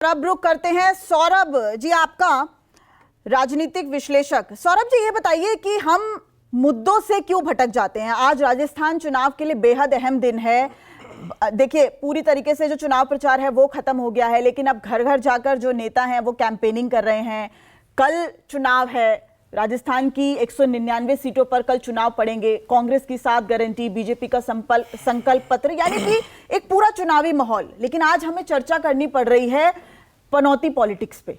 अब रुक करते हैं सौरभ जी, आपका राजनीतिक विश्लेषक। सौरभ जी, ये बताइए कि हम मुद्दों से क्यों भटक जाते हैं। आज राजस्थान चुनाव के लिए बेहद अहम दिन है। देखिए, पूरी तरीके से जो चुनाव प्रचार है वो खत्म हो गया है, लेकिन अब घर घर जाकर जो नेता हैं वो कैंपेनिंग कर रहे हैं। कल चुनाव है, राजस्थान की 199 सीटों पर कल चुनाव पड़ेंगे। कांग्रेस की 7 गारंटी, बीजेपी का संकल्प पत्र, यानी कि एक पूरा चुनावी माहौल। लेकिन आज हमें चर्चा करनी पड़ रही है पनौती पॉलिटिक्स पे।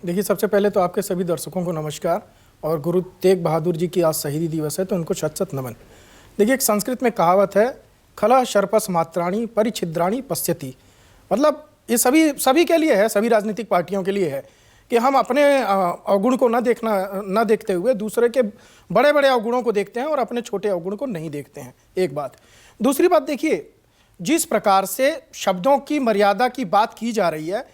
देखिए, सबसे पहले तो आपके सभी दर्शकों को नमस्कार, और गुरु तेग बहादुर जी की आज शहीदी दिवस है तो उनको शत शत नमन। देखिए, एक संस्कृत में कहावत है, खला शर्पस मात्राणी परिछिद्राणी पश्यति। मतलब ये सभी के लिए है, सभी राजनीतिक पार्टियों के लिए है कि हम अपने अवगुण को न देखते हुए दूसरे के बड़े बड़े अवगुणों को देखते हैं और अपने छोटे अवगुण को नहीं देखते हैं। एक बात। दूसरी बात, देखिए, जिस प्रकार से शब्दों की मर्यादा की बात की जा रही है,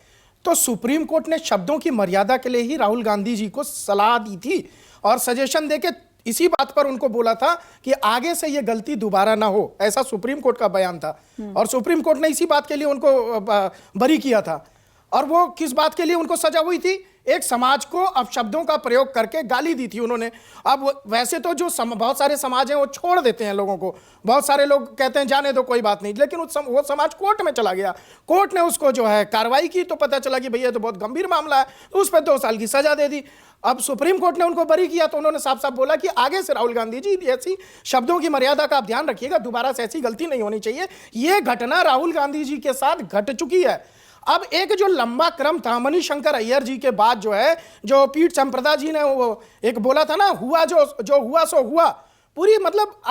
तो सुप्रीम कोर्ट ने शब्दों की मर्यादा के लिए ही राहुल गांधी जी को सलाह दी थी और सजेशन देके इसी बात पर उनको बोला था कि आगे से ये गलती दोबारा ना हो। ऐसा सुप्रीम कोर्ट का बयान था और सुप्रीम कोर्ट ने इसी बात के लिए उनको बरी किया था। और वो किस बात के लिए उनको सजा हुई थी? एक समाज को अपशब्दों का प्रयोग करके गाली दी थी उन्होंने। अब वैसे तो जो बहुत सारे समाज हैं वो छोड़ देते हैं लोगों को, बहुत सारे लोग कहते हैं जाने दो कोई बात नहीं, लेकिन वो समाज कोर्ट में चला गया, कोर्ट ने उसको जो है कार्रवाई की तो पता चला कि भैया तो बहुत गंभीर मामला है, तो उस पर 2 साल की सजा दे दी। अब सुप्रीम कोर्ट ने उनको बरी किया तो उन्होंने साफ साफ बोला कि आगे से राहुल गांधी जी ऐसी शब्दों की मर्यादा का आप ध्यान रखिएगा, दोबारा से ऐसी गलती नहीं होनी चाहिए। यह घटना राहुल गांधी जी के साथ घट चुकी है। अब एक जो लंबा क्रम था, मणिशंकर अय्यर जी के बाद जो है, जो पीठ संप्रदा जी ने वो एक बोला था ना, हुआ जो हुआ सो हुआ। पूरी मतलब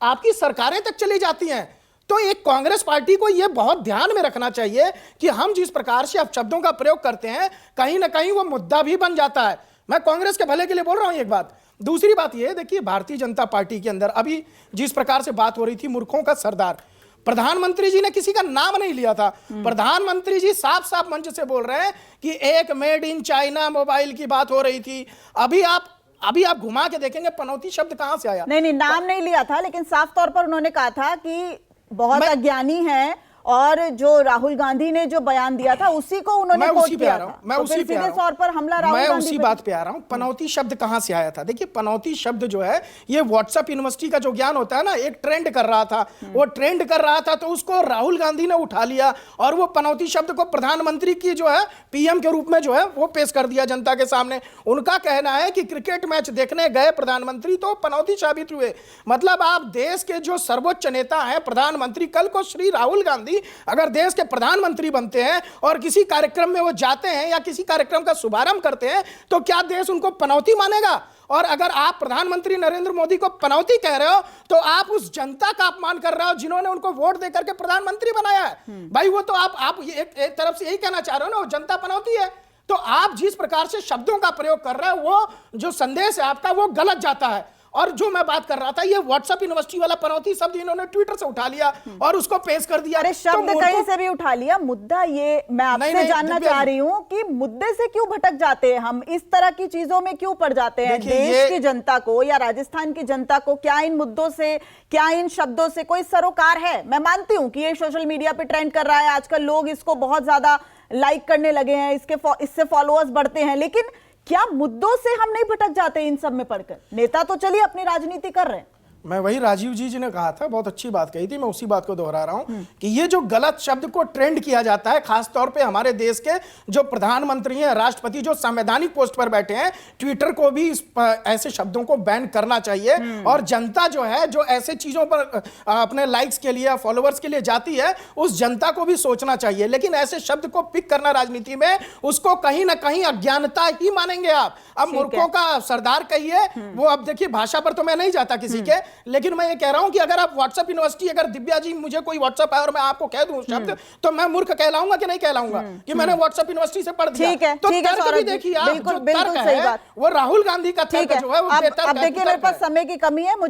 आपकी सरकारें तक चली जाती हैं। तो एक कांग्रेस पार्टी को यह बहुत ध्यान में रखना चाहिए कि हम जिस प्रकार से अपशब्दों का प्रयोग करते हैं, कहीं ना कहीं वो मुद्दा भी बन जाता है। मैं कांग्रेस के भले के लिए बोल रहा हूं एक बात। दूसरी बात यह, देखिए, भारतीय जनता पार्टी के अंदर अभी जिस प्रकार से बात हो रही थी, मूर्खों का सरदार, प्रधानमंत्री जी ने किसी का नाम नहीं लिया था। प्रधानमंत्री जी साफ साफ मंच से बोल रहे हैं कि एक मेड इन चाइना मोबाइल की बात हो रही थी। अभी आप घुमा के देखेंगे पनौती शब्द कहां से आया। नहीं, नाम नहीं लिया था, लेकिन साफ तौर पर उन्होंने कहा था कि बहुत अज्ञानी है, और जो राहुल गांधी ने जो बयान दिया था उसी को उन्होंने कोट किया था। मैं उसी बात पे आ रहा हूं। पनौती शब्द कहां से आया था? देखिए, पनौती शब्द जो है, ये व्हाट्सएप यूनिवर्सिटी का जो ज्ञान होता है ना, एक ट्रेंड कर रहा था, वो ट्रेंड कर रहा था तो उसको राहुल गांधी ने उठा लिया और वो पनौती शब्द को प्रधानमंत्री की जो है पीएम के रूप में जो है वो पेश कर दिया जनता के सामने। उनका कहना है कि क्रिकेट मैच देखने गए प्रधानमंत्री तो पनौती साबित हुए। मतलब आप देश के जो सर्वोच्च नेता हैं, प्रधानमंत्री, कल को श्री राहुल गांधी अगर देश के प्रधानमंत्री बनते हैं और किसी कार्यक्रम में वो जाते हैं या किसी कार्यक्रम का शुभारंभ करते हैं, तो क्या देश उनको पनौती मानेगा? और अगर आप प्रधानमंत्री नरेंद्र मोदी को पनौती कह रहे हो तो आप उस जनता का अपमान कर रहे हो जिन्होंने उनको वोट देकर के प्रधानमंत्री बनाया है। भाई, वो तो आप एक तरफ से यही कहना चाह रहे हो ना, वो जनता पनौती है। तो आप जिस प्रकार से शब्दों का प्रयोग कर रहे हो, वो जो संदेश है आपका वो गलत जाता है। और जो मैं बात कर रहा था, ये व्हाट्सएप यूनिवर्सिटी वाला पनौती शब्द इन्होंने ट्विटर से उठा लिया और उसको पेश कर दिया। अरे, शब्द तो कहीं से भी उठा लिया। मुद्दा ये मैं आपसे जानना चाह रही हूं कि मुद्दे से क्यों भटक जाते हैं हम, इस तरह की चीजों में क्यों पड़ जाते हैं? देश की जनता को या राजस्थान की जनता को क्या इन मुद्दों से, क्या इन शब्दों से कोई सरोकार है? मैं मानती हूं कि ये सोशल मीडिया पे ट्रेंड कर रहा है, आजकल लोग इसको बहुत ज्यादा लाइक करने लगे हैं, इससे फॉलोअर्स बढ़ते हैं, लेकिन क्या मुद्दों से हम नहीं भटक जाते इन सब में पड़कर? नेता तो चलिए अपनी राजनीति कर रहे हैं। मैं वही राजीव जी ने कहा था, बहुत अच्छी बात कही थी, मैं उसी बात को दोहरा रहा हूं कि ये जो गलत शब्द को ट्रेंड किया जाता है, खासतौर पे हमारे देश के जो प्रधानमंत्री हैं, राष्ट्रपति, जो संवैधानिक पोस्ट पर बैठे हैं, ट्विटर को भी ऐसे शब्दों को बैन करना चाहिए। और जनता जो है, जो ऐसे चीजों पर अपने लाइक्स के लिए, फॉलोअर्स के लिए जाती है, उस जनता को भी सोचना चाहिए। लेकिन ऐसे शब्द को पिक करना राजनीति में, उसको कहीं ना कहीं अज्ञानता ही मानेंगे आप। अब मूर्खों का सरदार कहिए, वो अब देखिए, भाषा पर तो मैं नहीं जाता किसी के, लेकिन मैं ये कह रहा हूं कि अगर आप व्हाट्सएप यूनिवर्सिटी, अगर दिव्या जी मुझे कोई व्हाट्सएप है और मैं आपको कह दूं शब्द, तो मैं मूर्ख कहलाऊंगा कि नहीं कहलाऊंगा कि मैंने व्हाट्सएप यूनिवर्सिटी से पढ़ दिया? ठीक है, तो ठीक है तर्क भी देखिए आप, जो तर्क है वो राहुल गांधी का तर्क जो है वो बेतर्क है। अब देखिए, मेरे पास समय की कमी है।